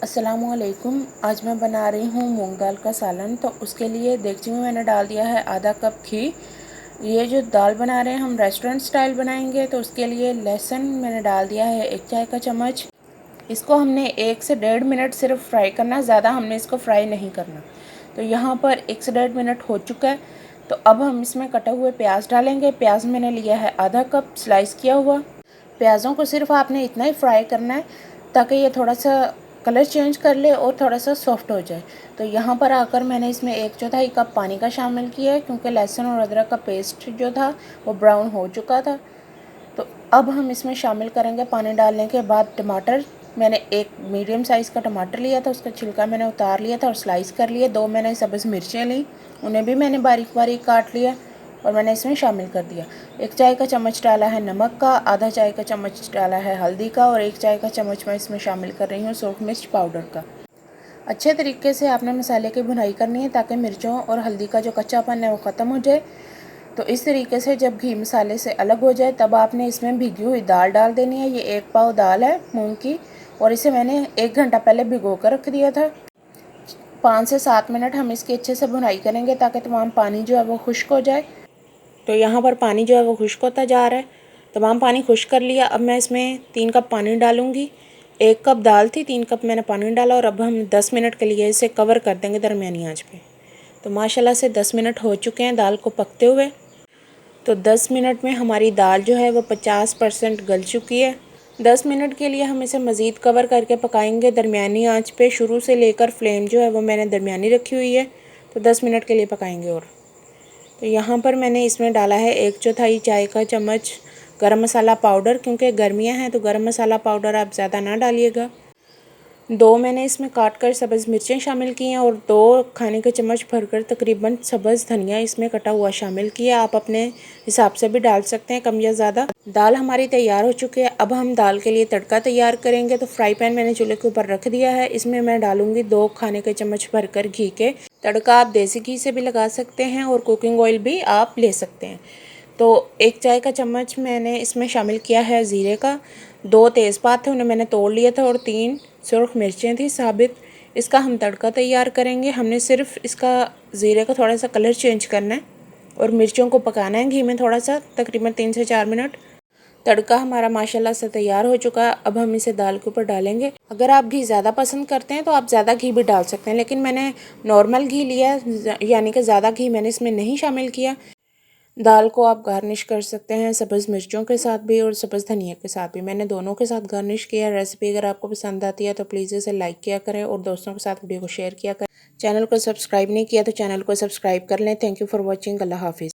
अस्सलामुअलैकुम। आज मैं बना रही हूँ मूंग दाल का सालन। तो उसके लिए देगची में मैंने डाल दिया है आधा कप घी। ये जो दाल बना रहे हैं हम रेस्टोरेंट स्टाइल बनाएंगे, तो उसके लिए लहसुन मैंने डाल दिया है 1 चाय का चम्मच। इसको हमने 1 से 1.5 मिनट सिर्फ फ्राई करना, ज़्यादा हमने इसको फ्राई नहीं करना। तो यहाँ पर 1 से 1.5 मिनट हो चुका है। तो अब हम इसमें कटे हुए प्याज डालेंगे। प्याज मैंने लिया है आधा कप स्लाइस किया हुआ। प्याज़ों को सिर्फ आपने इतना ही फ्राई करना है ताकि ये थोड़ा सा कलर चेंज कर ले और थोड़ा सा सॉफ्ट हो जाए। तो यहाँ पर आकर मैंने इसमें 1/4 कप पानी का शामिल किया है, क्योंकि लहसुन और अदरक का पेस्ट जो था वो ब्राउन हो चुका था। तो अब हम इसमें शामिल करेंगे पानी डालने के बाद टमाटर। मैंने एक मीडियम साइज़ का टमाटर लिया था, उसका छिलका मैंने उतार लिया था और स्लाइस कर लिए। 2 मैंने सब्ज़ मिर्चें ली, उन्हें भी मैंने बारीक बारीक काट लिया और मैंने इसमें शामिल कर दिया। 1 चाय का चम्मच डाला है नमक का, आधा चाय का चम्मच डाला है हल्दी का और 1 चाय का चम्मच मैं इसमें शामिल कर रही हूँ सूखी मिर्च पाउडर का। अच्छे तरीके से आपने मसाले की भुनाई करनी है ताकि मिर्चों और हल्दी का जो कच्चापन है वो ख़त्म हो जाए। तो इस तरीके से जब घी मसाले से अलग हो जाए तब आपने इसमें भिगी हुई दाल डाल देनी है। ये 1 पाव दाल है मूंग की और इसे मैंने 1 घंटा पहले भिगो कर रख दिया था। 5 से 7 मिनट हम इसकी अच्छे से भुनाई करेंगे ताकि तमाम पानी जो है वो खुश्क हो जाए। तो यहाँ पर पानी जो है वो खुश्क होता जा रहा है। तमाम पानी खुश्क कर लिया। अब मैं इसमें 3 कप पानी डालूँगी। 1 कप दाल थी, 3 कप मैंने पानी डाला और अब हम 10 मिनट के लिए इसे कवर कर देंगे दरमियानी आंच पे। तो माशाल्लाह से 10 मिनट हो चुके हैं दाल को पकते हुए। तो 10 मिनट में हमारी दाल जो है वो 50% गल चुकी है। 10 मिनट के लिए हम इसे मज़ीद कवर करके पकाएंगे दरमियानी आंच पे। शुरू से लेकर फ्लेम जो है वो मैंने दरमियानी रखी हुई है। तो 10 मिनट के लिए पकाएंगे। और तो यहाँ पर मैंने इसमें डाला है 1/4 चाय का चम्मच गरम मसाला पाउडर, क्योंकि गर्मियाँ हैं तो गरम मसाला पाउडर आप ज़्यादा ना डालिएगा। 2 मैंने इसमें काट कर सब्ज़ मिर्चें शामिल की हैं और 2 खाने के चम्मच भरकर तकरीबन सब्ज़ धनिया इसमें कटा हुआ शामिल किया। आप अपने हिसाब से भी डाल सकते हैं, कम या ज़्यादा। दाल हमारी तैयार हो चुकी है। अब हम दाल के लिए तड़का तैयार करेंगे। तो फ्राई पैन मैंने चूल्हे के ऊपर रख दिया है। इसमें मैं डालूँगी 2 खाने के चम्मच भरकर घी के। तड़का आप देसी घी से भी लगा सकते हैं और कुकिंग ऑयल भी आप ले सकते हैं। तो 1 चाय का चम्मच मैंने इसमें शामिल किया है ज़ीरे का। 2 तेज़पात थे, उन्हें मैंने तोड़ लिया था और 3 सुरख मिर्चें थी साबित। इसका हम तड़का तैयार करेंगे। हमने सिर्फ इसका ज़ीरे का थोड़ा सा कलर चेंज करना है और मिर्चों को पकाना है घी में थोड़ा सा, तकरीबन 3 से 4 मिनट। तड़का हमारा माशाल्लाह से तैयार हो चुका है। अब हम इसे दाल के ऊपर डालेंगे। अगर आप घी ज़्यादा पसंद करते हैं तो आप ज़्यादा घी भी डाल सकते हैं, लेकिन मैंने नॉर्मल घी लिया, यानी कि ज़्यादा घी मैंने इसमें नहीं शामिल किया। दाल को आप गार्निश कर सकते हैं सब्ज़ मिर्चों के साथ भी और सब्ज़ धनिया के साथ भी। मैंने दोनों के साथ गार्निश किया। रेसिपी अगर आपको पसंद आती है तो प्लीज़ इसे लाइक किया करें और दोस्तों के साथ वीडियो को शेयर किया करें। चैनल को सब्सक्राइब नहीं किया तो चैनल को सब्सक्राइब कर लें। Thank you for watching. अल्लाह हाफिज़।